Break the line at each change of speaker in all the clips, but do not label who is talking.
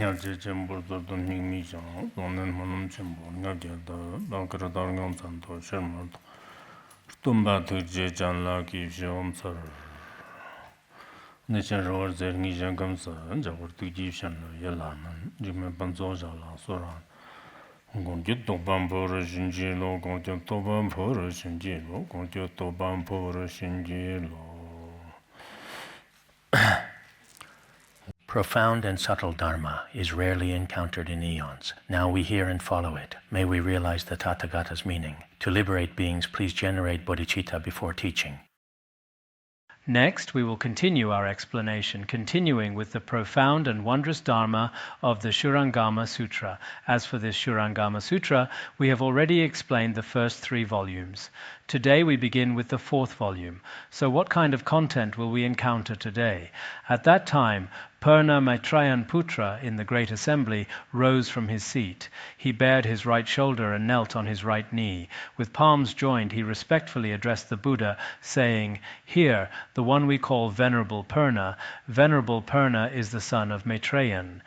냐제 쳔보도 닝미장 돈은 뭐는 쳔보 냐게다 나그라다는 잔도 쳔모도 tumbato jejanla ki shomsar nishan rawar zer ngishan kamsa jawar tu jishan yalaman jime banzo jala soran gongje toban pora shinji lo gongje toban pora shinji lo gongje toban pora shinji lo.
Profound and subtle Dharma is rarely encountered in eons. Now we hear and follow it. May we realize the Tathagata's meaning. To liberate beings, please generate bodhicitta before teaching.
Next, we will continue our explanation, continuing with the profound and wondrous Dharma of the Shurangama Sutra. As for this Shurangama Sutra, we have already explained the first 3 volumes. Today we begin with the 4th volume. So what kind of content will we encounter today? At that time, Pūrṇa Maitreyan Putra in the Great Assembly rose from his seat. He bared his right shoulder and knelt on his right knee. With palms joined, he respectfully addressed the Buddha, saying, "Here, the one we call Venerable Pūrṇa. Venerable Pūrṇa is the son of Maitreyan."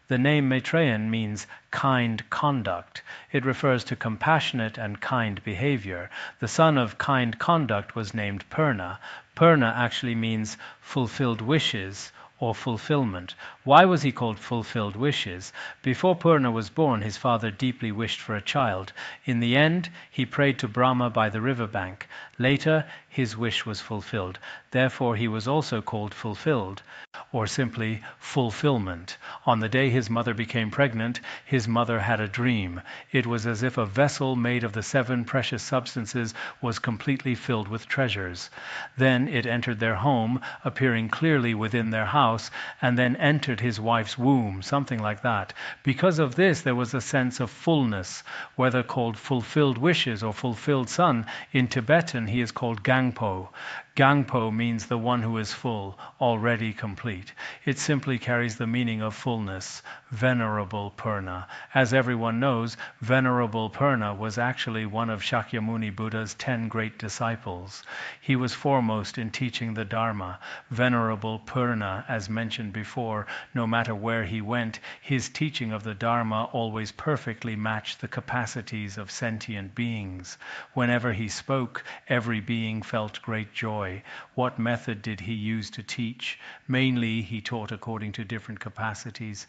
The name Maitreyan means kind conduct. It refers to compassionate and kind behavior. The son of kind conduct was named Pūrṇa. Pūrṇa actually means fulfilled wishes or fulfillment. Why was he called fulfilled wishes? Before Pūrṇa was born, his father deeply wished for a child. In the end, he prayed to Brahma by the riverbank. Later, his wish was fulfilled. Therefore, he was also called fulfilled, or simply fulfillment. On the day his mother became pregnant, his mother had a dream. It was as if a vessel made of the 7 precious substances was completely filled with treasures. Then it entered their home, appearing clearly within their house, and then entered his wife's womb, something like that. Because of this, there was a sense of fullness, whether called fulfilled wishes or fulfilled son. In Tibetan, he is called Gangpo. Gangpo means the one who is full, already complete. It simply carries the meaning of fullness. Venerable Pūrṇa. As everyone knows, Venerable Pūrṇa was actually one of Shakyamuni Buddha's 10 great disciples. He was foremost in teaching the Dharma. Venerable Pūrṇa, as mentioned before, no matter where he went, his teaching of the Dharma always perfectly matched the capacities of sentient beings. Whenever he spoke, every being felt great joy. What method did he use to teach? Mainly, he taught according to different capacities,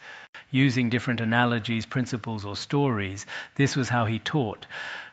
using different analogies, principles, or stories. This was how he taught.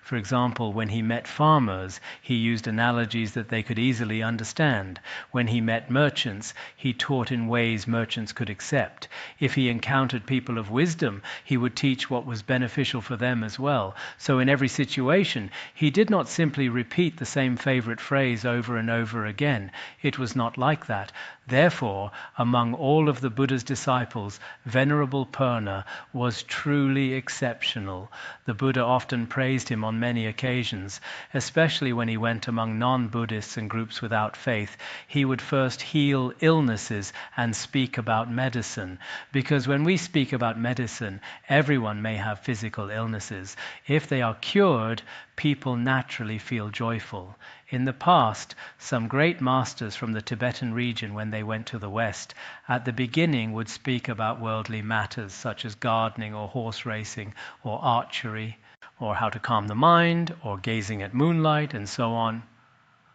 For example, when he met farmers, he used analogies that they could easily understand. When he met merchants, he taught in ways merchants could accept. If he encountered people of wisdom, he would teach what was beneficial for them as well. So in every situation, he did not simply repeat the same favorite phrase over and over again. It was not like that. Therefore, among all of the Buddha's disciples, Venerable Pūrṇa was truly exceptional. The Buddha often praised him on many occasions, especially when he went among non-Buddhists and groups without faith. He would first heal illnesses and speak about medicine, because when we speak about medicine, everyone may have physical illnesses. If they are cured, people naturally feel joyful. In the past, some great masters from the Tibetan region, when they went to the West, at the beginning would speak about worldly matters such as gardening or horse racing or archery, or how to calm the mind, or gazing at moonlight, and so on.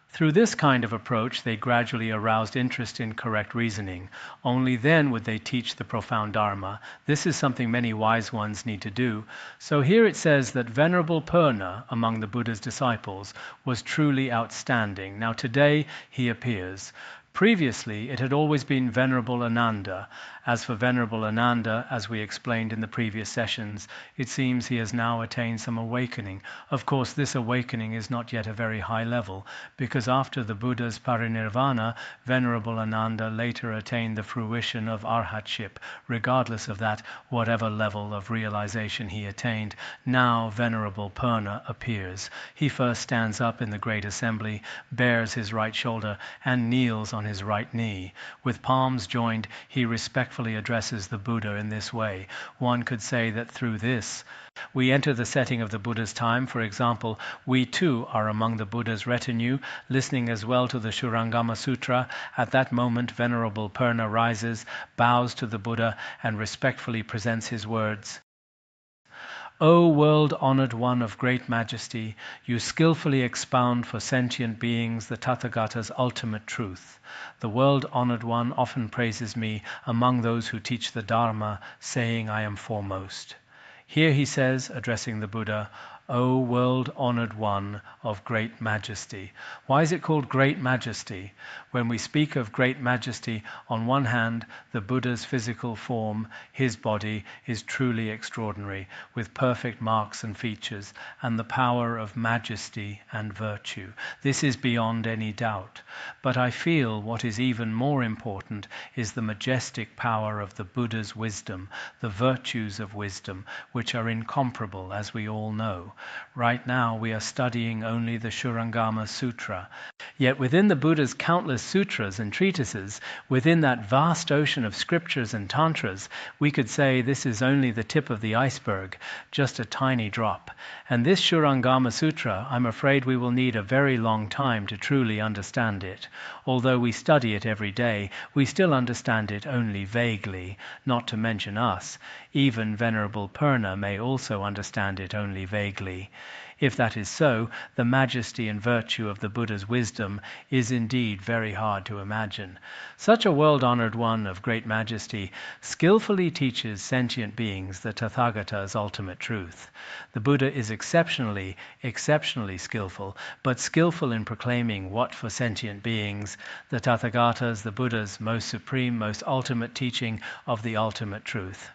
Through this kind of approach, they gradually aroused interest in correct reasoning. Only then would they teach the profound Dharma. This is something many wise ones need to do. So here it says that Venerable Pūrṇa, among the Buddha's disciples, was truly outstanding. Now today he appears. Previously, it had always been Venerable Ananda. As for Venerable Ananda, as we explained in the previous sessions, it seems he has now attained some awakening. Of course, this awakening is not yet a very high level, because after the Buddha's parinirvana, Venerable Ananda later attained the fruition of arhatship. Regardless of that, whatever level of realization he attained, now Venerable Pūrṇa appears. He first stands up in the great assembly, bares his right shoulder, and kneels on on his right knee. With palms joined, he respectfully addresses the Buddha in this way. One could say that through this, we enter the setting of the Buddha's time. For example, we too are among the Buddha's retinue, listening as well to the Shurangama Sutra. At that moment, Venerable Pūrṇa rises, bows to the Buddha, and respectfully presents his words. O world-honored one of great majesty, you skillfully expound for sentient beings the Tathagata's ultimate truth. The world-honored one often praises me among those who teach the Dharma, saying I am foremost. Here he says, addressing the Buddha, O world-honored one of great majesty. Why is it called great majesty? When we speak of great majesty, on one hand, the Buddha's physical form, his body, is truly extraordinary, with perfect marks and features, and the power of majesty and virtue. This is beyond any doubt. But I feel what is even more important is the majestic power of the Buddha's wisdom, the virtues of wisdom, which are incomparable, as we all know. Right now we are studying only the Shurangama Sutra. Yet within the Buddha's countless sutras and treatises, within that vast ocean of scriptures and tantras, we could say this is only the tip of the iceberg, just a tiny drop. And this Shurangama Sutra, I'm afraid we will need a very long time to truly understand it. Although we study it every day, we still understand it only vaguely, not to mention us. Even Venerable Pūrṇa may also understand it only vaguely. If that is so, the majesty and virtue of the Buddha's wisdom is indeed very hard to imagine. Such a world-honored one of great majesty skillfully teaches sentient beings the Tathagata's ultimate truth. The Buddha is exceptionally skillful, but skillful in proclaiming what for sentient beings, the Tathagata's, the Buddha's most supreme, most ultimate teaching of the ultimate truth.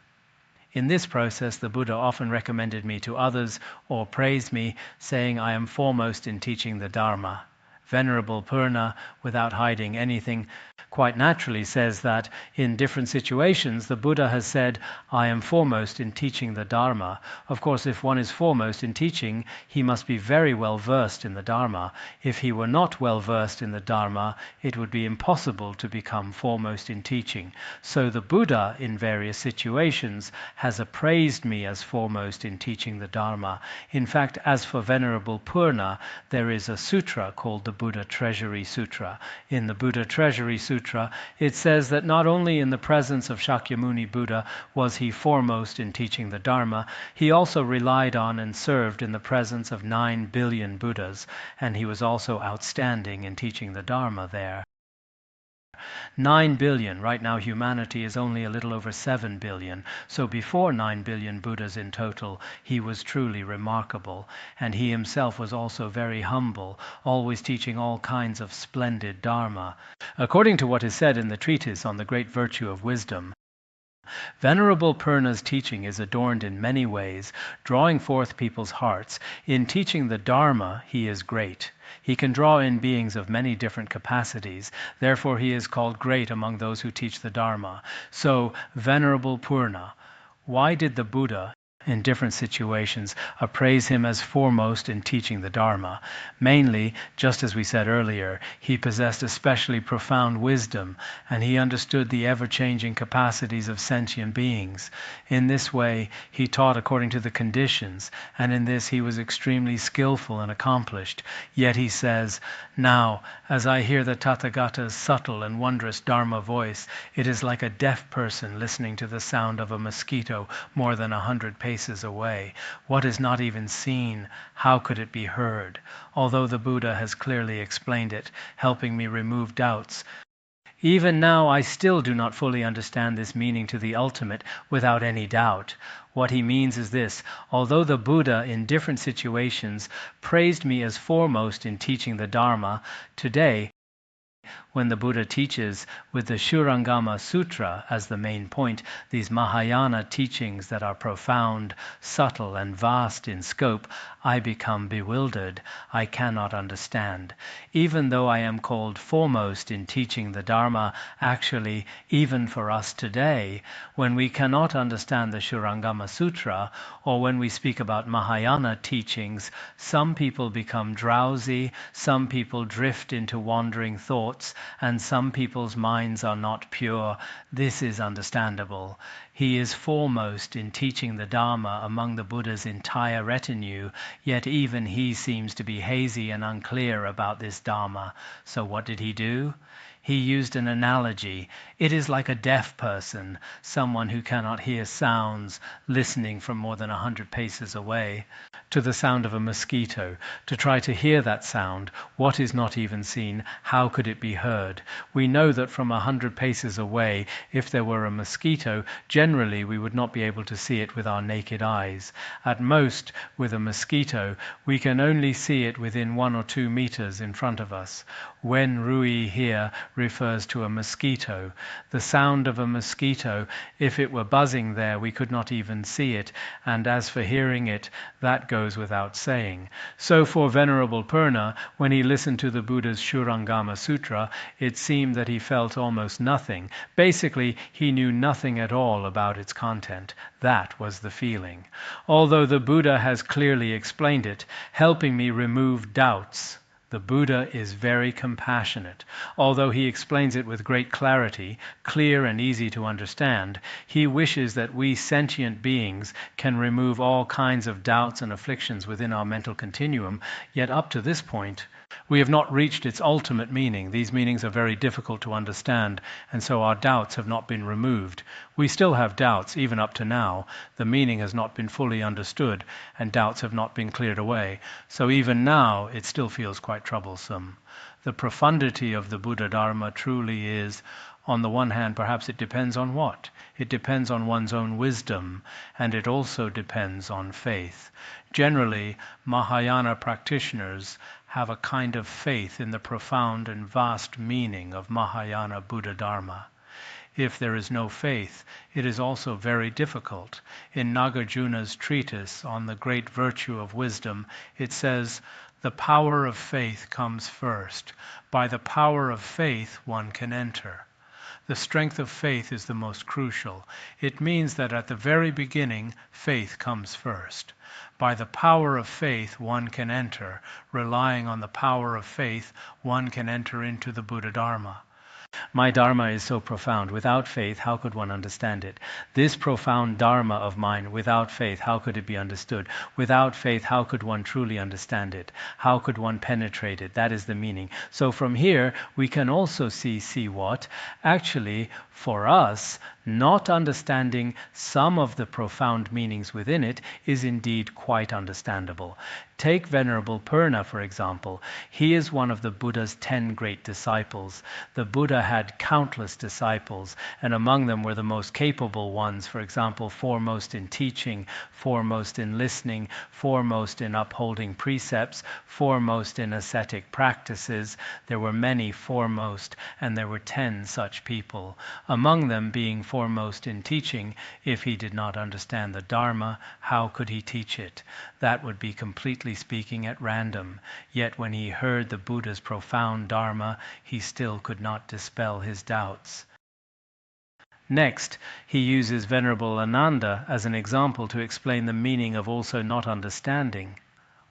In this process, the Buddha often recommended me to others or praised me, saying I am foremost in teaching the Dharma. Venerable Pūrṇa, without hiding anything, quite naturally says that in different situations the Buddha has said, I am foremost in teaching the Dharma. Of course, if one is foremost in teaching, he must be very well versed in the Dharma. If he were not well versed in the Dharma, it would be impossible to become foremost in teaching. So the Buddha, in various situations, has appraised me as foremost in teaching the Dharma. In fact, as for Venerable Pūrṇa, there is a sutra called the Buddha Treasury Sutra. In the Buddha Treasury Sutra, it says that not only in the presence of Shakyamuni Buddha was he foremost in teaching the Dharma, he also relied on and served in the presence of 9 billion Buddhas, and he was also outstanding in teaching the Dharma there. 9 billion. Right now humanity is only a little over 7 billion. So before 9 billion Buddhas in total, he was truly remarkable. And he himself was also very humble, always teaching all kinds of splendid Dharma. According to what is said in the treatise on the great virtue of wisdom, Venerable Pūrṇa's teaching is adorned in many ways, drawing forth people's hearts. In teaching the Dharma, he is great. He can draw in beings of many different capacities. Therefore, he is called great among those who teach the Dharma. So, Venerable Pūrṇa, why did the Buddha, in different situations, appraise him as foremost in teaching the Dharma? Mainly, just as we said earlier, he possessed especially profound wisdom, and he understood the ever-changing capacities of sentient beings. In this way, he taught according to the conditions, and in this he was extremely skillful and accomplished. Yet he says, now, as I hear the Tathagata's subtle and wondrous Dharma voice, it is like a deaf person listening to the sound of a mosquito more than 100 paces away. What is not even seen, how could it be heard? Although the Buddha has clearly explained it, helping me remove doubts, even now I still do not fully understand this meaning to the ultimate without any doubt. What he means is this: although the Buddha in different situations praised me as foremost in teaching the Dharma, today, when the Buddha teaches with the Shurangama Sutra as the main point, these Mahayana teachings that are profound, subtle, and vast in scope, I become bewildered. I cannot understand. Even though I am called foremost in teaching the Dharma, actually, even for us today, when we cannot understand the Shurangama Sutra, or when we speak about Mahayana teachings, some people become drowsy, some people drift into wandering thoughts, and some people's minds are not pure. This is understandable. He is foremost in teaching the Dharma among the Buddha's entire retinue, yet even he seems to be hazy and unclear about this Dharma. So what did he do? He used an analogy. It is like a deaf person, someone who cannot hear sounds, listening from more than 100 paces away, to the sound of a mosquito. To try to hear that sound, what is not even seen, how could it be heard? We know that from 100 paces away, if there were a mosquito, generally we would not be able to see it with our naked eyes. At most, with a mosquito, we can only see it within 1 or 2 meters in front of us. When Rui here refers to a mosquito, the sound of a mosquito, if it were buzzing there, we could not even see it, and as for hearing it, that goes without saying. So for Venerable Pūrṇa, when he listened to the Buddha's Shurangama Sutra, it seemed that he felt almost nothing. Basically, he knew nothing at all about its content. That was the feeling. Although the Buddha has clearly explained it, helping me remove doubts. The Buddha is very compassionate. Although he explains it with great clarity, clear and easy to understand, he wishes that we sentient beings can remove all kinds of doubts and afflictions within our mental continuum, yet up to this point, we have not reached its ultimate meaning. These meanings are very difficult to understand, and so our doubts have not been removed. We still have doubts, even up to now. The meaning has not been fully understood, and doubts have not been cleared away. So even now, it still feels quite troublesome. The profundity of the Buddha Dharma truly is, on the one hand, perhaps it depends on what? It depends on one's own wisdom, and it also depends on faith. Generally, Mahayana practitioners have a kind of faith in the profound and vast meaning of Mahayana Buddha Dharma. If there is no faith, it is also very difficult. In Nagarjuna's treatise on the great virtue of wisdom, it says, "The power of faith comes first. By the power of faith one can enter." The strength of faith is the most crucial. It means that at the very beginning, faith comes first. By the power of faith one can enter. Relying on the power of faith, one can enter into the Buddha Dharma. My Dharma is so profound. Without faith, how could one understand it? This profound Dharma of mine, without faith, how could it be understood? Without faith, how could one truly understand it? How could one penetrate it? That is the meaning. So from here, we can also see what? Actually, for us, not understanding some of the profound meanings within it is indeed quite understandable. Take Venerable Pūrṇa, for example. He is one of the Buddha's 10 great disciples. The Buddha had countless disciples, and among them were the most capable ones, for example, foremost in teaching, foremost in listening, foremost in upholding precepts, foremost in ascetic practices. There were many foremost, and there were 10 such people. Among them being foremost in teaching, if he did not understand the Dharma, how could he teach it? That would be completely speaking at random. Yet when he heard the Buddha's profound Dharma, he still could not dispel his doubts. Next, he uses Venerable Ananda as an example to explain the meaning of also not understanding.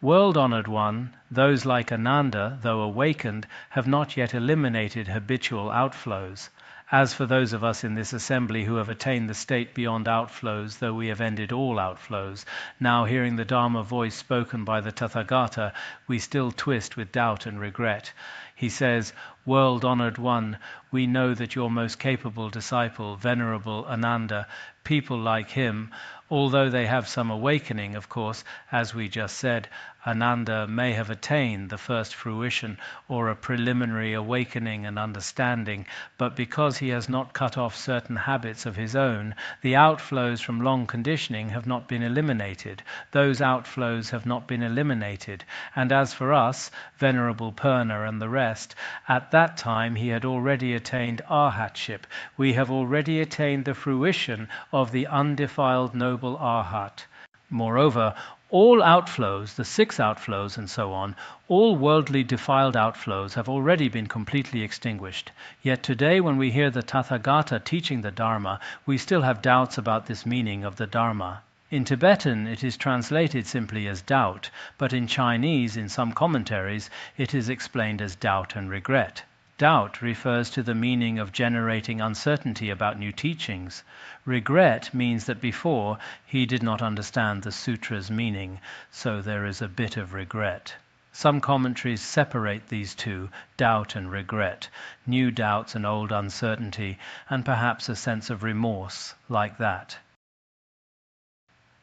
World-honored one, those like Ananda, though awakened, have not yet eliminated habitual outflows. As for those of us in this assembly who have attained the state beyond outflows, though we have ended all outflows, now hearing the Dharma voice spoken by the Tathagata, we still twist with doubt and regret. He says, "World-honored one, we know that your most capable disciple, Venerable Ananda, people like him, although they have some awakening, of course, as we just said, Ananda may have attained the first fruition or a preliminary awakening and understanding, but because he has not cut off certain habits of his own, the outflows from long conditioning have not been eliminated. Those outflows have not been eliminated. And as for us, Venerable Pūrṇa and the rest, at that time he had already attained arhatship. We have already attained the fruition of the undefiled noble arhat. Moreover, all outflows, the 6 outflows and so on, all worldly defiled outflows have already been completely extinguished. Yet today when we hear the Tathagata teaching the Dharma, we still have doubts about this meaning of the Dharma. In Tibetan it is translated simply as doubt, but in Chinese, in some commentaries, it is explained as doubt and regret. Doubt refers to the meaning of generating uncertainty about new teachings. Regret means that before he did not understand the sutra's meaning, so there is a bit of regret. Some commentaries separate these two, doubt and regret, new doubts and old uncertainty, and perhaps a sense of remorse like that.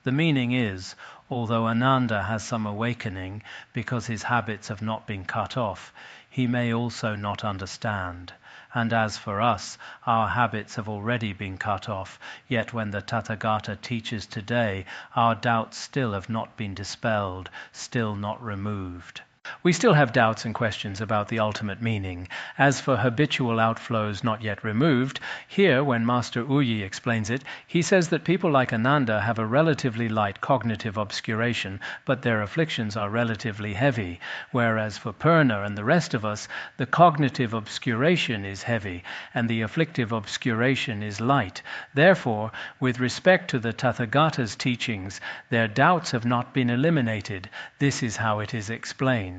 The meaning is, although Ananda has some awakening because his habits have not been cut off, he may also not understand. And as for us, our habits have already been cut off, yet when the Tathagata teaches today, our doubts still have not been dispelled, still not removed. We still have doubts and questions about the ultimate meaning. As for habitual outflows not yet removed, here, when Master Uyi explains it, he says that people like Ananda have a relatively light cognitive obscuration, but their afflictions are relatively heavy, whereas for Pūrṇa and the rest of us, the cognitive obscuration is heavy, and the afflictive obscuration is light. Therefore, with respect to the Tathagata's teachings, their doubts have not been eliminated. This is how it is explained.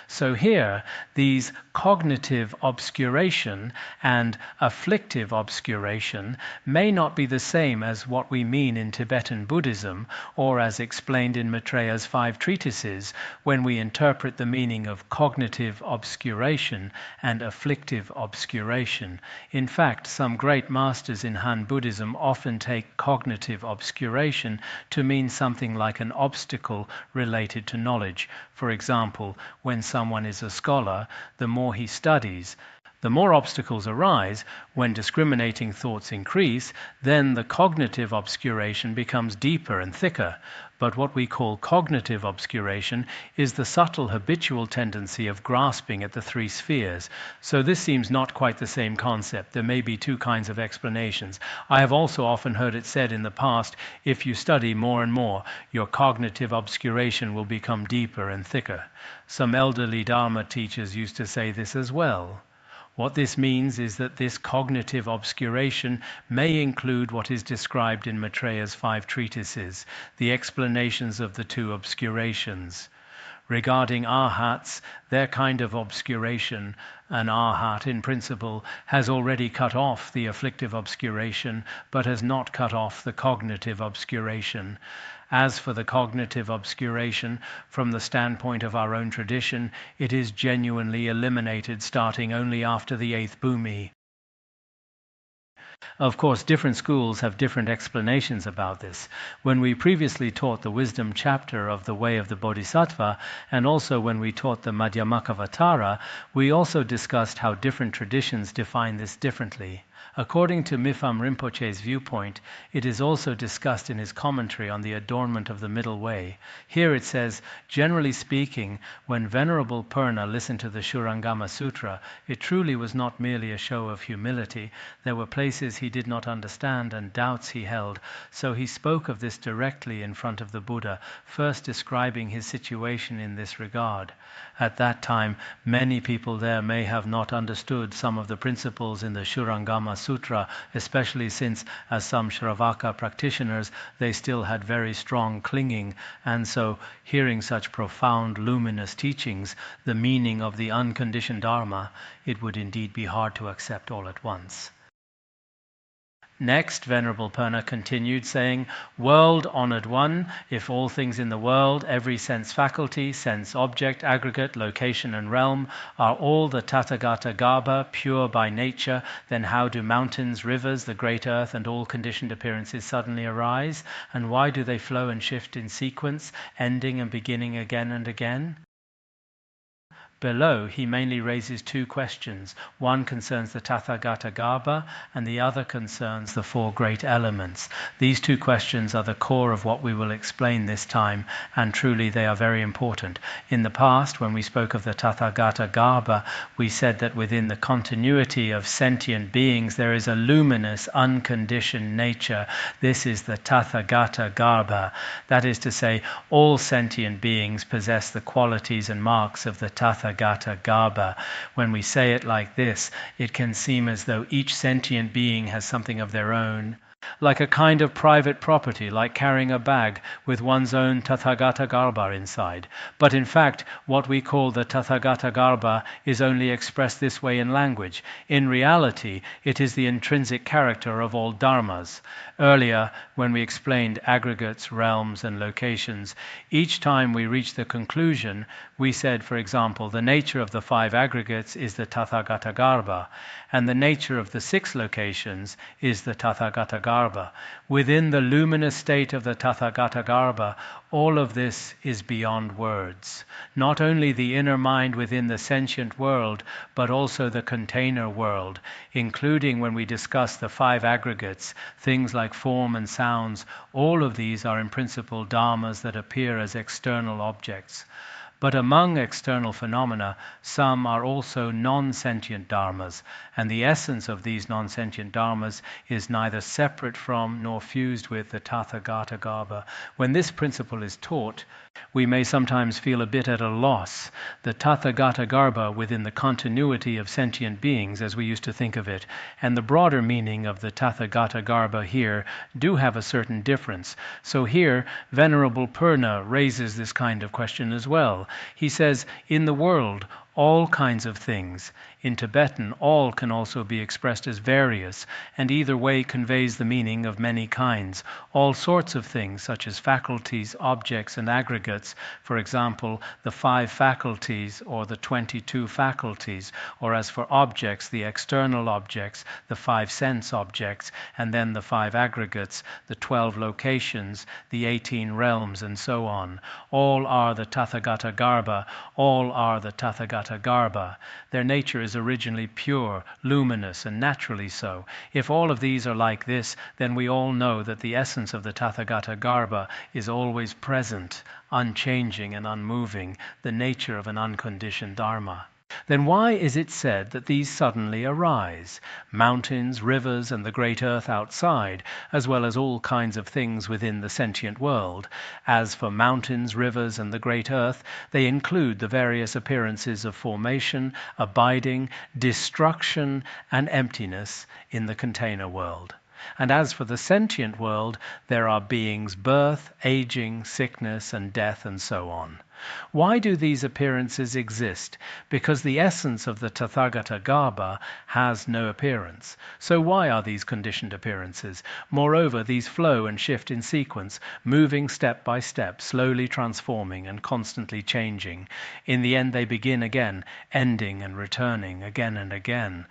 So here, these cognitive obscuration and afflictive obscuration may not be the same as what we mean in Tibetan Buddhism, or as explained in Maitreya's 5 treatises, when we interpret the meaning of cognitive obscuration and afflictive obscuration. In fact, some great masters in Han Buddhism often take cognitive obscuration to mean something like an obstacle related to knowledge. For example, when someone is a scholar, the more he studies, the more obstacles arise. When discriminating thoughts increase, then the cognitive obscuration becomes deeper and thicker. But what we call cognitive obscuration is the subtle habitual tendency of grasping at the 3 spheres. So this seems not quite the same concept. There may be 2 kinds of explanations. I have also often heard it said in the past, if you study more and more, your cognitive obscuration will become deeper and thicker. Some elderly Dharma teachers used to say this as well. What this means is that this cognitive obscuration may include what is described in Maitreya's 5 treatises, the explanations of the 2 obscurations. Regarding arhats, their kind of obscuration, an arhat in principle, has already cut off the afflictive obscuration, but has not cut off the cognitive obscuration. As for the cognitive obscuration, from the standpoint of our own tradition, it is genuinely eliminated starting only after the 8th bhumi. Of course, different schools have different explanations about this. When we previously taught the wisdom chapter of the Way of the Bodhisattva, and also when we taught the Madhyamakavatara, we also discussed how different traditions define this differently. According to Mipham Rinpoche's viewpoint, it is also discussed in his commentary on the adornment of the middle way. Here it says, generally speaking, when Venerable Pūrṇa listened to the Shurangama Sutra, it truly was not merely a show of humility. There were places he did not understand and doubts he held, so he spoke of this directly in front of the Buddha, first describing his situation in this regard. At that time, many people there may have not understood some of the principles in the Shurangama Sutra, especially since, as some Shravaka practitioners, they still had very strong clinging, and so, hearing such profound, luminous teachings, the meaning of the unconditioned Dharma, it would indeed be hard to accept all at once. Next, Venerable Pūrṇa continued, saying, World-honored one, if all things in the world, every sense faculty, sense object, aggregate, location and realm, are all the Tathagata Garbha, pure by nature, then how do mountains, rivers, the great earth and all conditioned appearances suddenly arise? And why do they flow and shift in sequence, ending and beginning again and again? Below, he mainly raises 2 questions. One concerns the Tathagata Garbha, and the other concerns the 4 great elements. These 2 questions are the core of what we will explain this time, and truly they are very important. In the past, when we spoke of the Tathagata Garbha, we said that within the continuity of sentient beings, there is a luminous, unconditioned nature. This is the Tathagata Garbha. That is to say, all sentient beings possess the qualities and marks of the Tathagata Garbha. When we say it like this, it can seem as though each sentient being has something of their own, like a kind of private property, like carrying a bag with one's own Tathagata Garbha inside. But in fact, what we call the Tathagata Garbha is only expressed this way in language. In reality, it is the intrinsic character of all dharmas. Earlier, when we explained aggregates, realms, and locations, each time we reached the conclusion, we said, for example, the nature of the 5 aggregates is the Tathagata Garbha, and the nature of the 6 locations is the Tathagata Garbha. Within the luminous state of the Tathagata Garbha, all of this is beyond words. Not only the inner mind within the sentient world, but also the container world, including when we discuss the 5 aggregates, things like form and sounds. All of these are in principle dharmas that appear as external objects. But among external phenomena, some are also non-sentient dharmas, and the essence of these non-sentient dharmas is neither separate from nor fused with the Tathagata Garbha. When this principle is taught, we may sometimes feel a bit at a loss. The Tathagata Garbha within the continuity of sentient beings, as we used to think of it, and the broader meaning of the Tathagata Garbha here do have a certain difference. So here, Venerable Pūrṇa raises this kind of question as well. He says, in the world, all kinds of things. In Tibetan, all can also be expressed as various, and either way conveys the meaning of many kinds. All sorts of things, such as faculties, objects, and aggregates, for example, the 5 faculties or the 22 faculties, or as for objects, the external objects, the 5 sense objects, and then the 5 aggregates, the 12 locations, the 18 realms, and so on. All are the Tathagata Garbha, all are the Tathagata Garbha. Their nature is originally pure, luminous, and naturally so. If all of these are like this, then we all know that the essence of the Tathagata Garbha is always present, unchanging and unmoving, the nature of an unconditioned dharma. Then why is it said that these suddenly arise? Mountains, rivers, and the great earth outside, as well as all kinds of things within the sentient world. As for mountains, rivers, and the great earth, they include the various appearances of formation, abiding, destruction, and emptiness in the container world. And as for the sentient world, there are beings' birth, aging, sickness, and death, and so on. Why do these appearances exist? Because the essence of the Tathagata Garbha has no appearance. So why are these conditioned appearances? Moreover, these flow and shift in sequence, moving step by step, slowly transforming and constantly changing. In the end, they begin again, ending and returning again and again.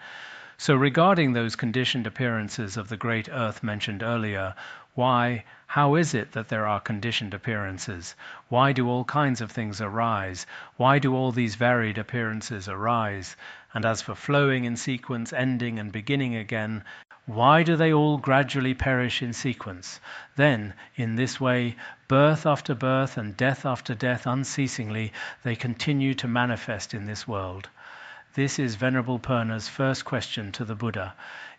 So regarding those conditioned appearances of the great earth mentioned earlier, how is it that there are conditioned appearances? Why do all kinds of things arise? Why do all these varied appearances arise? And as for flowing in sequence, ending and beginning again, why do they all gradually perish in sequence? Then, in this way, birth after birth and death after death unceasingly, they continue to manifest in this world. This is Venerable Pūrṇa's first question to the Buddha.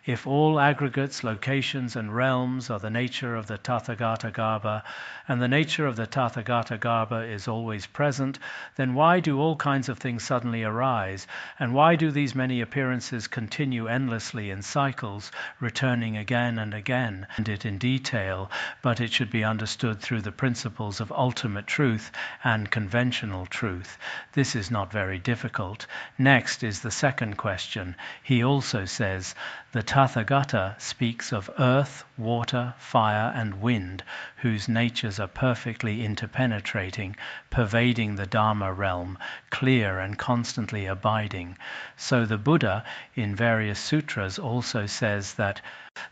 If all aggregates, locations, and realms are the nature of the Tathagata Garbha, and the nature of the Tathagata Garbha is always present, then why do all kinds of things suddenly arise? And why do these many appearances continue endlessly in cycles, returning again and again? And it in detail, but it should be understood through the principles of ultimate truth and conventional truth. This is not very difficult. Next is the second question. He also says, the Tathagata speaks of earth, water, fire, and wind, whose natures are perfectly interpenetrating, pervading the Dharma realm, clear and constantly abiding. So the Buddha, in various sutras, also says that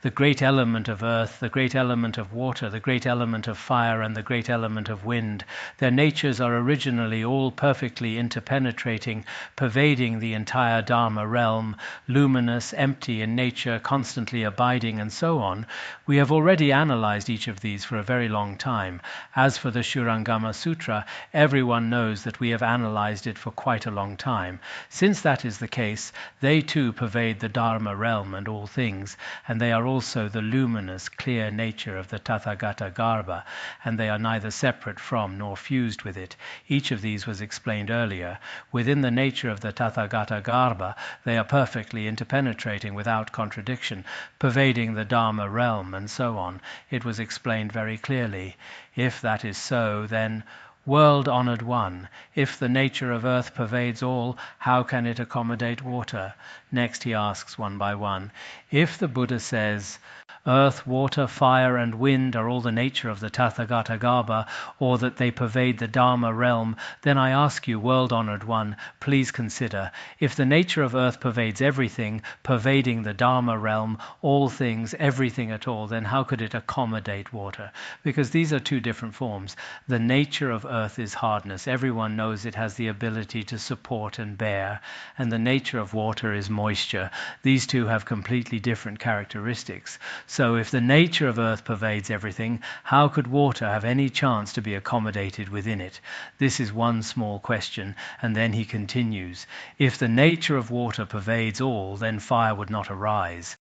the great element of earth, the great element of water, the great element of fire, and the great element of wind, their natures are originally all perfectly interpenetrating, pervading the entire Dharma realm, luminous, empty in nature, constantly abiding, and so on. We have already analyzed each of these for a very long time. As for the Shurangama Sutra, everyone knows that we have analyzed it for quite a long time. Since that is the case, they too pervade the Dharma realm and all things, and they are also the luminous, clear nature of the Tathagata Garbha, and they are neither separate from nor fused with it. Each of these was explained earlier. Within the nature of the Tathagata Garbha, they are perfectly interpenetrating without contradiction, pervading the Dharma realm, and so on. It was explained very clearly. If that is so, then world-honored one, if the nature of earth pervades all, how can it accommodate water? Next he asks one by one. If the Buddha says, earth, water, fire, and wind are all the nature of the Tathagata Garbha, or that they pervade the Dharma realm, then I ask you, world-honored one, please consider, if the nature of earth pervades everything, pervading the Dharma realm, all things, everything at all, then how could it accommodate water? Because these are two different forms. The nature of earth is hardness. Everyone knows it has the ability to support and bear. And the nature of water is moisture. These two have completely different characteristics. So if the nature of earth pervades everything, how could water have any chance to be accommodated within it? This is one small question, and then he continues. If the nature of water pervades all, then fire would not arise.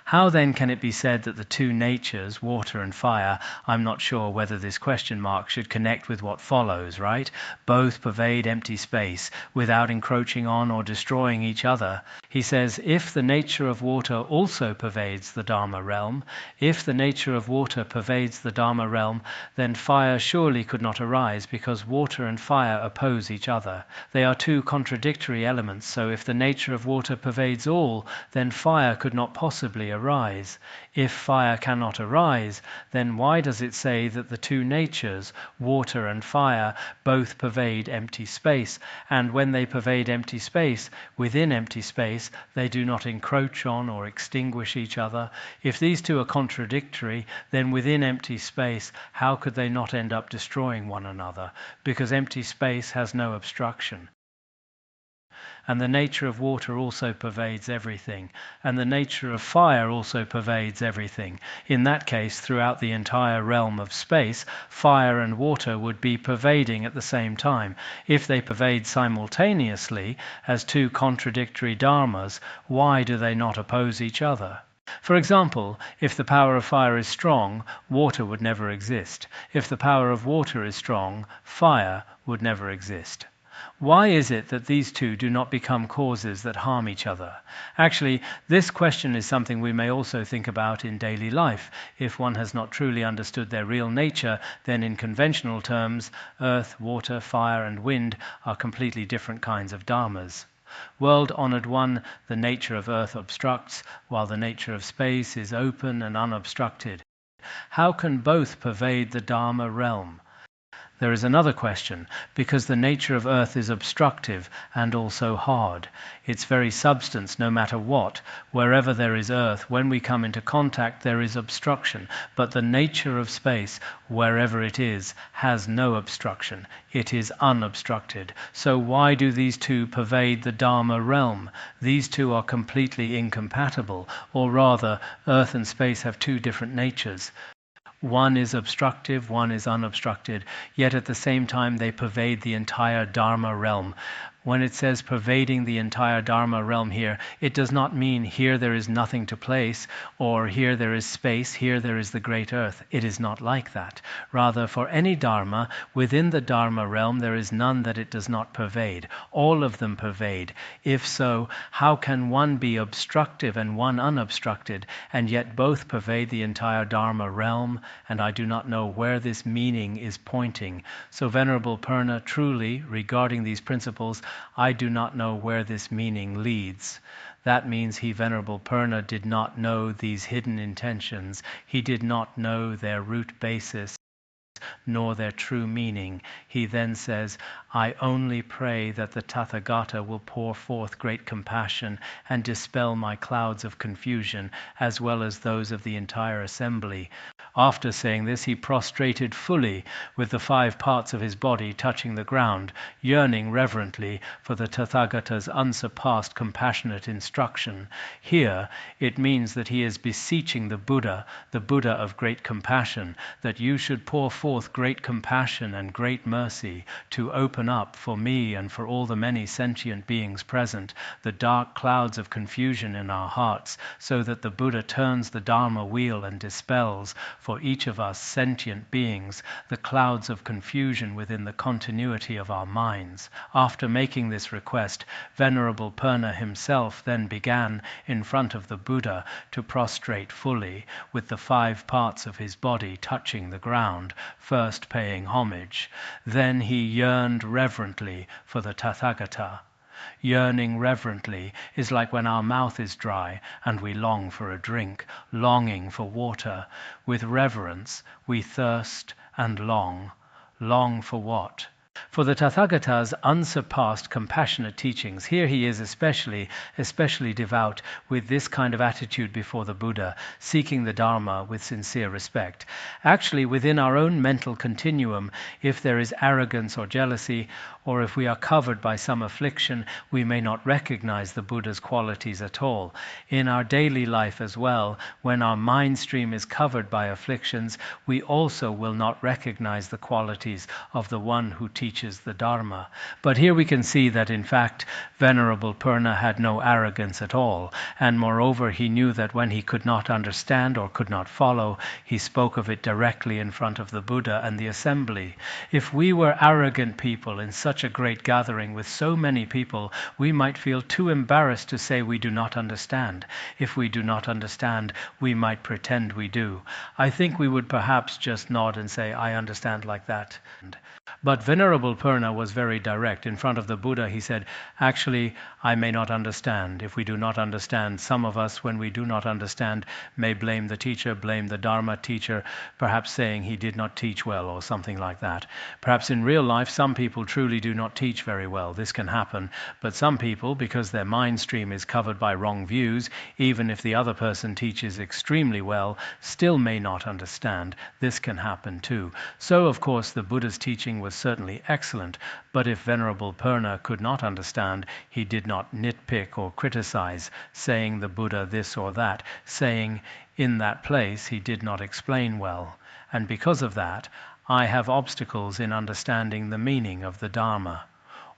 How then can it be said that the two natures, water and fire, I'm not sure whether this question mark should connect with what follows, right? Both pervade empty space without encroaching on or destroying each other. He says, if the nature of water also pervades the Dharma realm, if the nature of water pervades the Dharma realm, then fire surely could not arise because water and fire oppose each other. They are two contradictory elements, so if the nature of water pervades all, then fire could not possibly arise. If fire cannot arise, then why does it say that the two natures, water and fire, both pervade empty space? And when they pervade empty space, within empty space, they do not encroach on or extinguish each other. If these two are contradictory, then within empty space, how could they not end up destroying one another? Because empty space has no obstruction. And the nature of water also pervades everything, and the nature of fire also pervades everything. In that case, throughout the entire realm of space, fire and water would be pervading at the same time. If they pervade simultaneously as two contradictory dharmas, why do they not oppose each other? For example, if the power of fire is strong, water would never exist. If the power of water is strong, fire would never exist. Why is it that these two do not become causes that harm each other? Actually, this question is something we may also think about in daily life. If one has not truly understood their real nature, then in conventional terms, earth, water, fire, and wind are completely different kinds of dharmas. World-honored one, the nature of earth obstructs, while the nature of space is open and unobstructed. How can both pervade the Dharma realm? There is another question, because the nature of earth is obstructive and also hard. Its very substance, no matter what, wherever there is earth, when we come into contact there is obstruction. But the nature of space, wherever it is, has no obstruction. It is unobstructed. So why do these two pervade the Dharma realm? These two are completely incompatible, or rather, earth and space have two different natures. One is obstructive, one is unobstructed, yet at the same time they pervade the entire Dharma realm. When it says pervading the entire Dharma realm here, it does not mean here there is nothing to place, or here there is space, here there is the great earth. It is not like that. Rather, for any Dharma, within the Dharma realm there is none that it does not pervade. All of them pervade. If so, how can one be obstructive and one unobstructed, and yet both pervade the entire Dharma realm? And I do not know where this meaning is pointing. So Venerable Pūrṇa, truly, regarding these principles, I do not know where this meaning leads. That means he, Venerable Pūrṇa, did not know these hidden intentions. He did not know their root basis, nor their true meaning. He then says, I only pray that the Tathagata will pour forth great compassion and dispel my clouds of confusion, as well as those of the entire assembly. After saying this, he prostrated fully, with the 5 parts of his body touching the ground, yearning reverently for the Tathagata's unsurpassed compassionate instruction. Here, it means that he is beseeching the Buddha of great compassion, that you should pour forth great compassion and great mercy to open up for me and for all the many sentient beings present the dark clouds of confusion in our hearts, so that the Buddha turns the Dharma wheel and dispels for each of us sentient beings the clouds of confusion within the continuity of our minds. After making this request, Venerable Pūrṇa himself then began in front of the Buddha to prostrate fully, with the 5 parts of his body touching the ground, first paying homage. Then he yearned reverently for the Tathagata. Yearning reverently is like when our mouth is dry and we long for a drink, longing for water. With reverence we thirst and long. Long for what? For the Tathagata's unsurpassed compassionate teachings. Here he is especially devout with this kind of attitude before the Buddha, seeking the Dharma with sincere respect. Actually, within our own mental continuum, if there is arrogance or jealousy, or if we are covered by some affliction, we may not recognize the Buddha's qualities at all. In our daily life as well, when our mind stream is covered by afflictions, we also will not recognize the qualities of the one who teaches the Dharma. But here we can see that in fact Venerable Pūrṇa had no arrogance at all, and moreover he knew that when he could not understand or could not follow, he spoke of it directly in front of the Buddha and the assembly. If we were arrogant people in such a great gathering with so many people, we might feel too embarrassed to say we do not understand. If we do not understand, we might pretend we do. I think we would perhaps just nod and say, I understand, like that. But Venerable Pūrṇa was very direct. In front of the Buddha, he said, actually, I may not understand. If we do not understand, some of us, when we do not understand, may blame the teacher, blame the Dharma teacher, perhaps saying he did not teach well or something like that. Perhaps in real life, some people truly do not teach very well. This can happen. But some people, because their mind stream is covered by wrong views, even if the other person teaches extremely well, still may not understand. This can happen too. So, of course, the Buddha's teaching was certainly excellent, but if Venerable Pūrṇa could not understand, he did not nitpick or criticize, saying the Buddha this or that, saying in that place he did not explain well. And because of that, I have obstacles in understanding the meaning of the Dharma.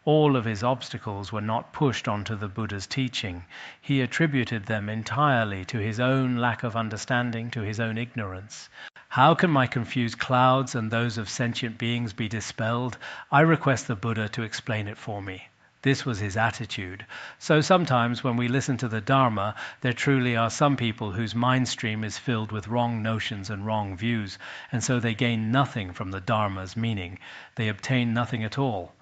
All of his obstacles were not pushed onto the Buddha's teaching. He attributed them entirely to his own lack of understanding, to his own ignorance. How can my confused clouds and those of sentient beings be dispelled? I request the Buddha to explain it for me. This was his attitude. So sometimes when we listen to the Dharma, there truly are some people whose mind stream is filled with wrong notions and wrong views, and so they gain nothing from the Dharma's meaning. They obtain nothing at all.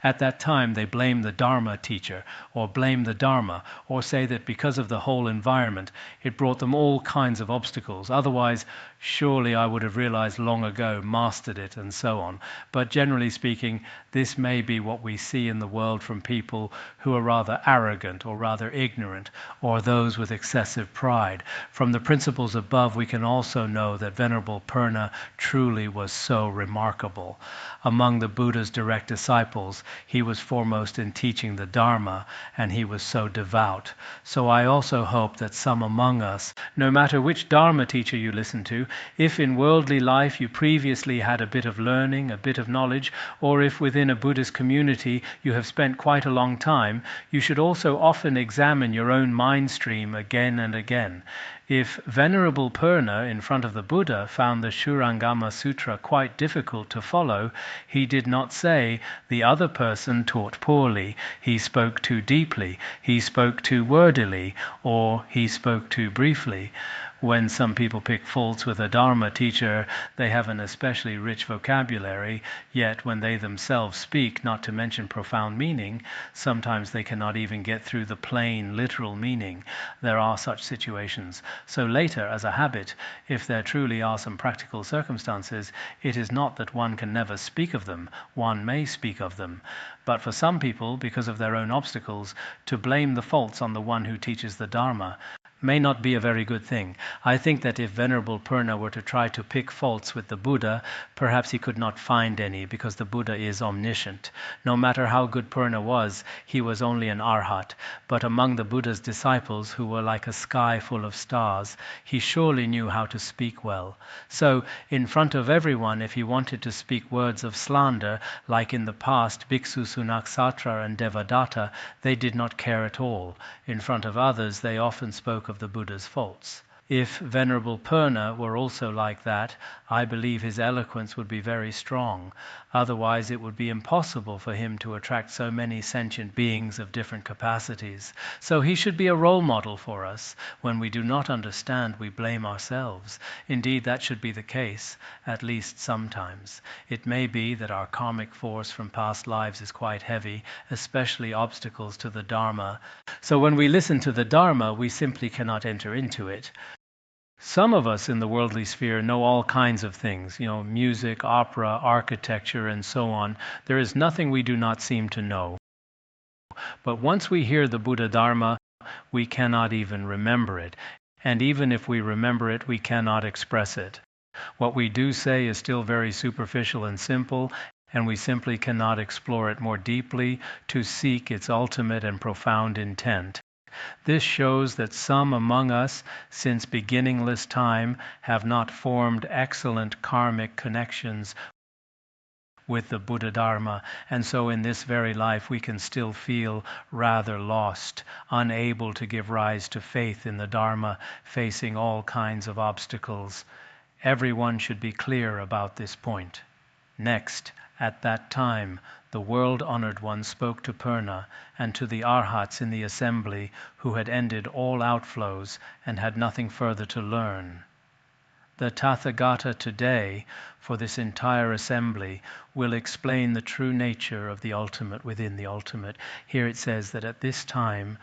At that time, they blame the Dharma teacher, or blame the Dharma, or say that because of the whole environment, it brought them all kinds of obstacles. Otherwise, surely I would have realized long ago, mastered it, and so on. But generally speaking, this may be what we see in the world from people who are rather arrogant or rather ignorant, or those with excessive pride. From the principles above, we can also know that Venerable Pūrṇa truly was so remarkable. Among the Buddha's direct disciples, he was foremost in teaching the Dharma, and he was so devout. So I also hope that some among us, no matter which Dharma teacher you listen to, if in worldly life you previously had a bit of learning, a bit of knowledge, or if within a Buddhist community you have spent quite a long time, you should also often examine your own mind stream again and again. If Venerable Pūrṇa in front of the Buddha found the Shurangama Sutra quite difficult to follow, he did not say the other person taught poorly, he spoke too deeply, he spoke too wordily, or he spoke too briefly. When some people pick faults with a Dharma teacher, they have an especially rich vocabulary, yet when they themselves speak, not to mention profound meaning, sometimes they cannot even get through the plain, literal meaning. There are such situations. So later, as a habit, if there truly are some practical circumstances, it is not that one can never speak of them. One may speak of them. But for some people, because of their own obstacles, to blame the faults on the one who teaches the Dharma, may not be a very good thing. I think that if Venerable Pūrṇa were to try to pick faults with the Buddha, perhaps he could not find any, because the Buddha is omniscient. No matter how good Pūrṇa was, he was only an arhat. But among the Buddha's disciples, who were like a sky full of stars, he surely knew how to speak well. So, in front of everyone, if he wanted to speak words of slander, like in the past, Bhiksu Sunaksatra and Devadatta, they did not care at all. In front of others, they often spoke of the Buddha's faults. If Venerable Pūrṇa were also like that, I believe his eloquence would be very strong. Otherwise, it would be impossible for him to attract so many sentient beings of different capacities. So he should be a role model for us. When we do not understand, we blame ourselves. Indeed, that should be the case, at least sometimes. It may be that our karmic force from past lives is quite heavy, especially obstacles to the Dharma. So when we listen to the Dharma, we simply cannot enter into it. Some of us in the worldly sphere know all kinds of things, music, opera, architecture, and so on. There is nothing we do not seem to know. But once we hear the Buddha Dharma, we cannot even remember it. And even if we remember it, we cannot express it. What we do say is still very superficial and simple, and we simply cannot explore it more deeply to seek its ultimate and profound intent. This shows that some among us, since beginningless time, have not formed excellent karmic connections with the Buddha Dharma, and so in this very life we can still feel rather lost, unable to give rise to faith in the Dharma, facing all kinds of obstacles. Everyone should be clear about this point. Next, at that time, the world-honored one spoke to Pūrṇa and to the arhats in the assembly who had ended all outflows and had nothing further to learn. The Tathagata today, for this entire assembly, will explain the true nature of the ultimate within the ultimate. Here it says that at this time,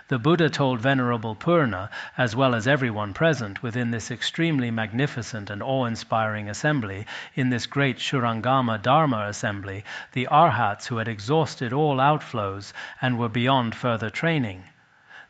the Buddha told Venerable Pūrṇa, as well as everyone present within this extremely magnificent and awe-inspiring assembly, in this great Shurangama Dharma assembly, the arhats who had exhausted all outflows and were beyond further training.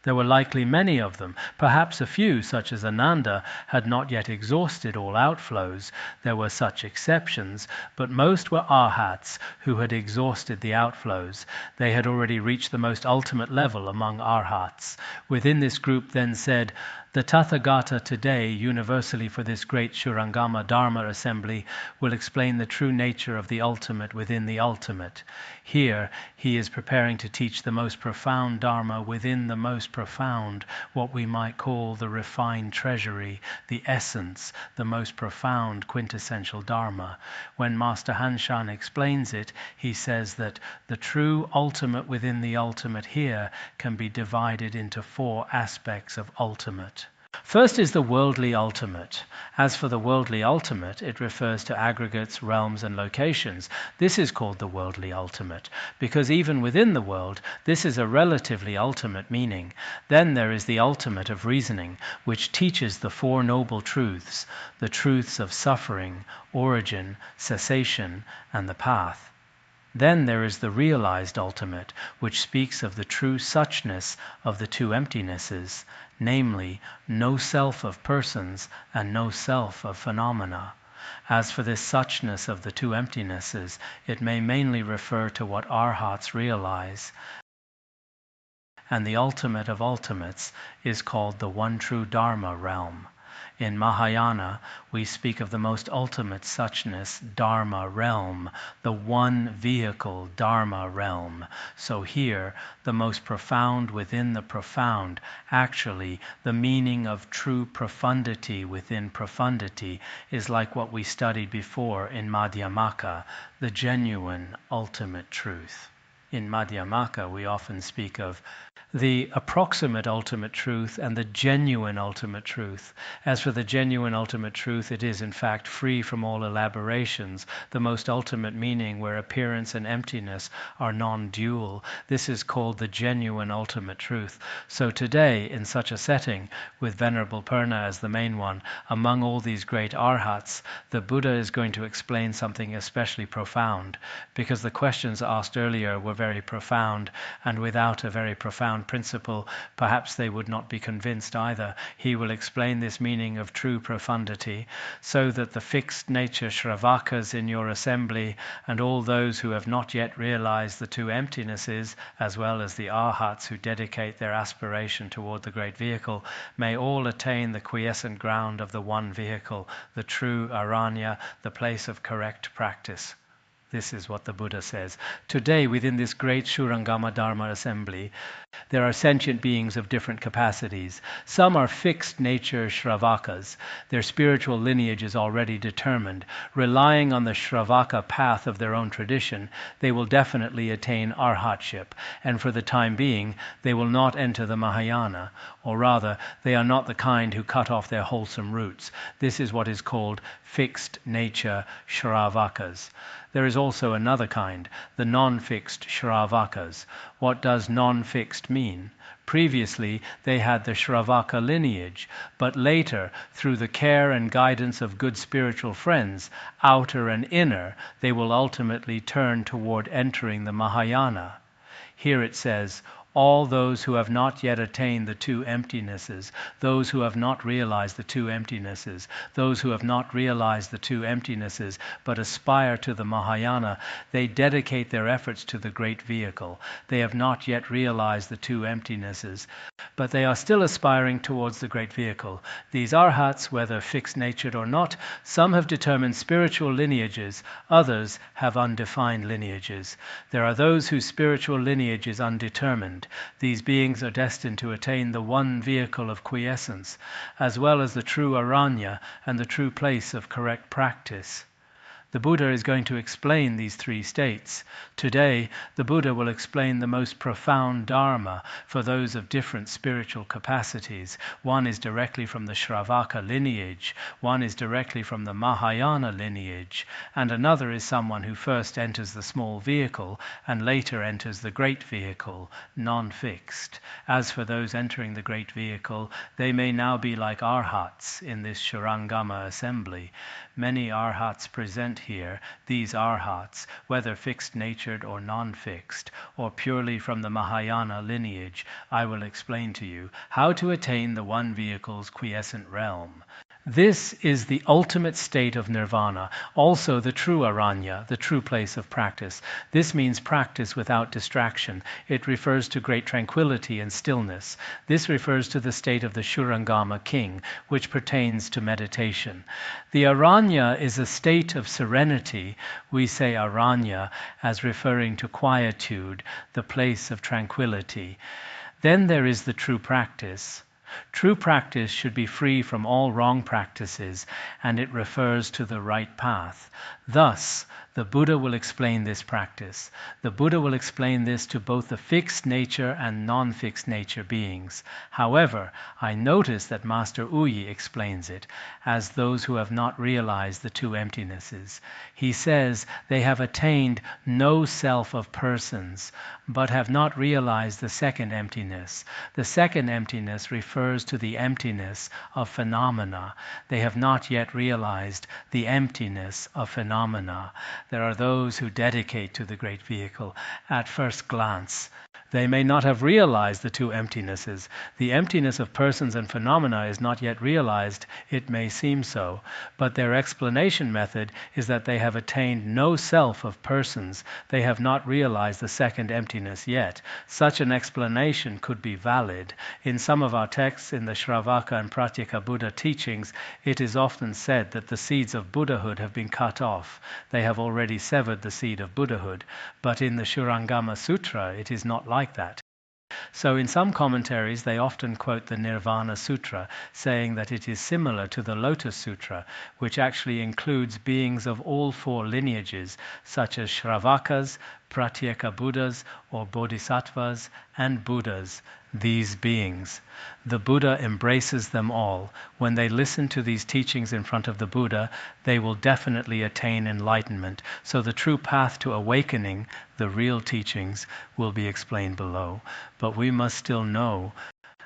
There were likely many of them. Perhaps a few, such as Ananda, had not yet exhausted all outflows. There were such exceptions, but most were arhats who had exhausted the outflows. They had already reached the most ultimate level among arhats. Within this group then said, the Tathagata today, universally for this great Shurangama Dharma assembly, will explain the true nature of the ultimate within the ultimate. Here, he is preparing to teach the most profound Dharma within the most profound, what we might call the refined treasury, the essence, the most profound quintessential Dharma. When Master Hanshan explains it, he says that the true ultimate within the ultimate here can be divided into 4 aspects of ultimate. First is the worldly ultimate. As for the worldly ultimate, it refers to aggregates, realms, and locations. This is called the worldly ultimate, because even within the world, this is a relatively ultimate meaning. Then there is the ultimate of reasoning, which teaches the 4 noble truths, the truths of suffering, origin, cessation, and the path. Then there is the realized ultimate, which speaks of the true suchness of the 2 emptinesses, namely, no self of persons and no self of phenomena. As for this suchness of the 2 emptinesses, it may mainly refer to what arhats realize. And the ultimate of ultimates is called the one true Dharma realm. In Mahayana, we speak of the most ultimate suchness, Dharma realm, the one vehicle, Dharma realm. So here, the most profound within the profound, actually, the meaning of true profundity within profundity is like what we studied before in Madhyamaka, the genuine ultimate truth. In Madhyamaka, we often speak of the approximate ultimate truth and the genuine ultimate truth. As for the genuine ultimate truth, it is in fact free from all elaborations, the most ultimate meaning where appearance and emptiness are non-dual. This is called the genuine ultimate truth. So today, in such a setting, with Venerable Pūrṇa as the main one, among all these great arhats, the Buddha is going to explain something especially profound, because the questions asked earlier were very profound, and without a very profound principle, perhaps they would not be convinced either. He will explain this meaning of true profundity, so that the fixed nature Shravakas in your assembly and all those who have not yet realized the two emptinesses, as well as the arhats who dedicate their aspiration toward the great vehicle, may all attain the quiescent ground of the one vehicle, the true Aranya, the place of correct practice. This is what the Buddha says. Today, within this great Shurangama Dharma assembly, there are sentient beings of different capacities. Some are fixed nature Shravakas. Their spiritual lineage is already determined. Relying on the Shravaka path of their own tradition, they will definitely attain arhatship, and for the time being, they will not enter the Mahayana, or rather, they are not the kind who cut off their wholesome roots. This is what is called fixed nature Shravakas. There is also another kind, the non-fixed Shravakas. What does non-fixed mean? Previously, they had the Shravaka lineage, but later, through the care and guidance of good spiritual friends, outer and inner, they will ultimately turn toward entering the Mahayana. Here it says, all those who have not yet attained the two emptinesses, those who have not realized the two emptinesses, those who have not realized the two emptinesses, but aspire to the Mahayana, they dedicate their efforts to the great vehicle. They have not yet realized the two emptinesses, but they are still aspiring towards the great vehicle. These arhats, whether fixed-natured or not, some have determined spiritual lineages, others have undefined lineages. There are those whose spiritual lineage is undetermined. These beings are destined to attain the one vehicle of quiescence, as well as the true Aranya and the true place of correct practice. The Buddha is going to explain these three states. Today, the Buddha will explain the most profound Dharma for those of different spiritual capacities. One is directly from the Shravaka lineage, one is directly from the Mahayana lineage, and another is someone who first enters the small vehicle and later enters the great vehicle, non-fixed. As for those entering the great vehicle, they may now be like arhats in this Shurangama assembly. Many arhats present here, these arhats, whether fixed-natured or non-fixed, or purely from the Mahayana lineage, I will explain to you how to attain the one vehicle's quiescent realm. This is the ultimate state of nirvana, also the true aranya, the true place of practice. This means practice without distraction. It refers to great tranquility and stillness. This refers to the state of the Shurangama king, which pertains to meditation. The aranya is a state of serenity. We say aranya as referring to quietude, the place of tranquility. Then there is the true practice. True practice should be free from all wrong practices, and it refers to the right path. Thus, the Buddha will explain this practice. The Buddha will explain this to both the fixed nature and non-fixed nature beings. However, I notice that Master Uyi explains it as those who have not realized the two emptinesses. He says they have attained no self of persons, but have not realized the second emptiness. The second emptiness refers to the emptiness of phenomena. They have not yet realized the emptiness of phenomena. There are those who dedicate to the great vehicle at first glance. They may not have realized the two emptinesses. The emptiness of persons and phenomena is not yet realized. It may seem so. But their explanation method is that they have attained no self of persons. They have not realized the second emptiness yet. Such an explanation could be valid. In some of our texts in the Shravaka and Pratyeka Buddha teachings, it is often said that the seeds of Buddhahood have been cut off. They have already severed the seed of Buddhahood. But in the Shurangama Sutra, it is not like that. So in some commentaries, they often quote the Nirvana Sutra, saying that it is similar to the Lotus Sutra, which actually includes beings of all four lineages, such as Shravakas, Pratyeka Buddhas, or Bodhisattvas, and Buddhas, these beings. The Buddha embraces them all. When they listen to these teachings in front of the Buddha, they will definitely attain enlightenment. So the true path to awakening, the real teachings, will be explained below. But we must still know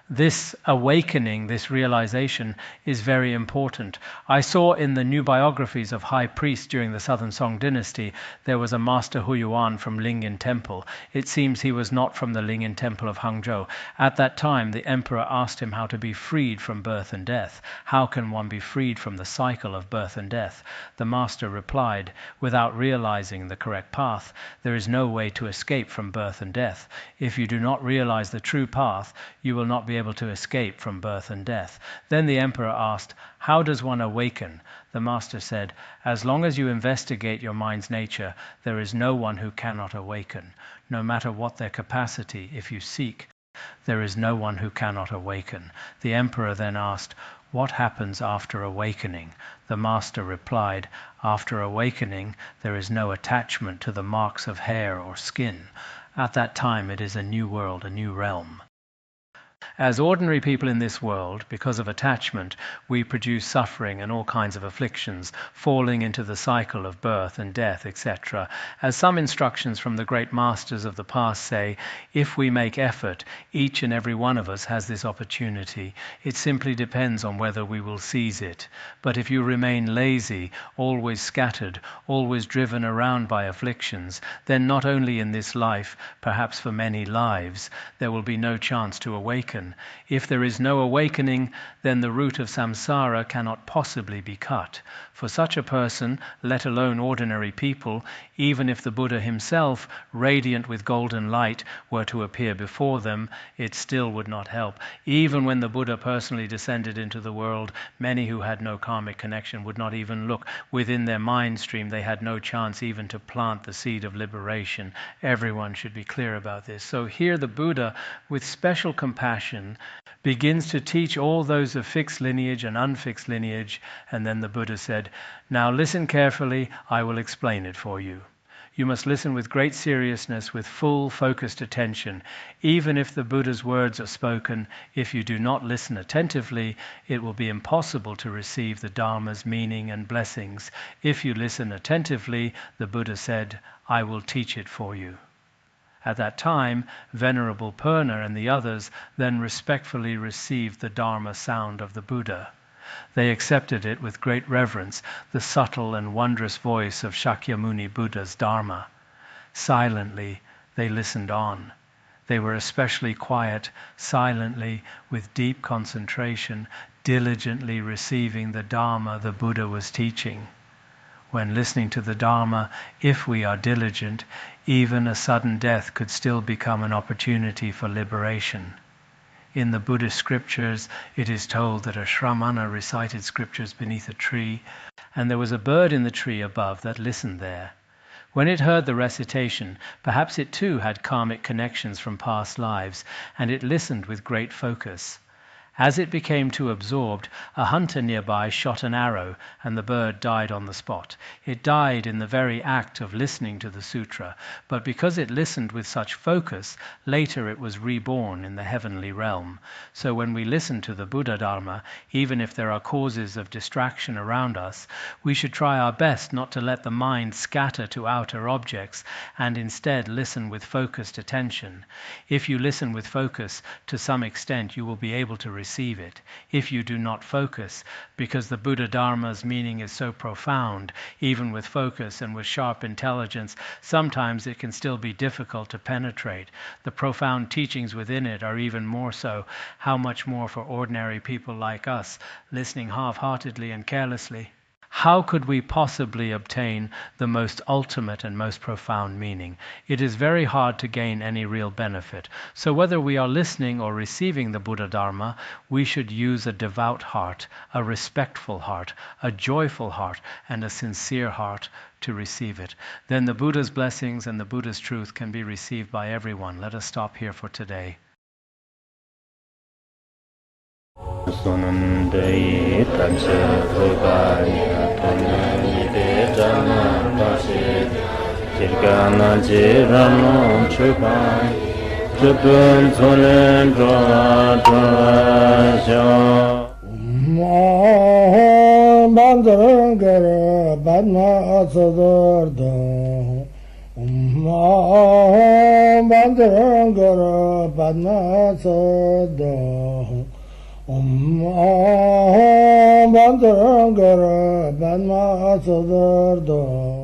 This awakening, this realization is very important. I saw in the new biographies of high priests during the Southern Song dynasty, there was a master Huyuan from Lingyan Temple. It seems he was not from the Lingyan Temple of Hangzhou. At that time, the emperor asked him how to be freed from birth and death. How can one be freed from the cycle of birth and death? The master replied, without realizing the correct path, there is no way to escape from birth and death. If you do not realize the true path, you will not be able to escape from birth and death. Then the emperor asked, how does one awaken? The master said, as long as you investigate your mind's nature, there is no one who cannot awaken. No matter what their capacity, if you seek, there is no one who cannot awaken. The emperor then asked, what happens after awakening? The master replied, after awakening, there is no attachment to the marks of hair or skin. At that time, it is a new world, a new realm. As ordinary people in this world, because of attachment, we produce suffering and all kinds of afflictions, falling into the cycle of birth and death, etc. As some instructions from the great masters of the past say, if we make effort, each and every one of us has this opportunity. It simply depends on whether we will seize it. But if you remain lazy, always scattered, always driven around by afflictions, then not only in this life, perhaps for many lives, there will be no chance to awaken. If there is no awakening, then the root of samsara cannot possibly be cut. For such a person, let alone ordinary people, even if the Buddha himself, radiant with golden light, were to appear before them, it still would not help. Even when the Buddha personally descended into the world, many who had no karmic connection would not even look. Within their mind stream, they had no chance even to plant the seed of liberation. Everyone should be clear about this. So here the Buddha, with special compassion, begins to teach all those of fixed lineage and unfixed lineage, and then the Buddha said, now listen carefully, I will explain it for you. You must listen with great seriousness, with full focused attention. Even if the Buddha's words are spoken, if you do not listen attentively, it will be impossible to receive the Dharma's meaning and blessings. If you listen attentively, the Buddha said, I will teach it for you. At that time, Venerable Pūrṇa and the others then respectfully received the Dharma sound of the Buddha. They accepted it with great reverence, the subtle and wondrous voice of Shakyamuni Buddha's Dharma. Silently, they listened on. They were especially quiet, silently, with deep concentration, diligently receiving the Dharma the Buddha was teaching. When listening to the Dharma, if we are diligent, even a sudden death could still become an opportunity for liberation. In the Buddhist scriptures, it is told that a Shramana recited scriptures beneath a tree, and there was a bird in the tree above that listened there. When it heard the recitation, perhaps it too had karmic connections from past lives, and it listened with great focus. As it became too absorbed, a hunter nearby shot an arrow, and the bird died on the spot. It died in the very act of listening to the sutra, but because it listened with such focus, later it was reborn in the heavenly realm. So when we listen to the Buddha Dharma, even if there are causes of distraction around us, we should try our best not to let the mind scatter to outer objects, and instead listen with focused attention. If you listen with focus, to some extent you will be able to receive it. If you do not focus, because the Buddha Dharma's meaning is so profound, even with focus and with sharp intelligence, sometimes it can still be difficult to penetrate. The profound teachings within it are even more so. How much more for ordinary people like us, listening half-heartedly and carelessly? How could we possibly obtain the most ultimate and most profound meaning? It is very hard to gain any real benefit. So whether we are listening or receiving the Buddha Dharma, we should use a devout heart, a respectful heart, a joyful heart, and a sincere heart to receive it. Then the Buddha's blessings and the Buddha's truth can be received by everyone. Let us stop here for today.
Sonandai Tanche Rukanya Tonani Jana Pasi Jirgana Jirano Chukai Chupun Sonen Droa Droa Shao
Bandarangara Badma Asadar Bandara Padma Sada Bandara Padma Sada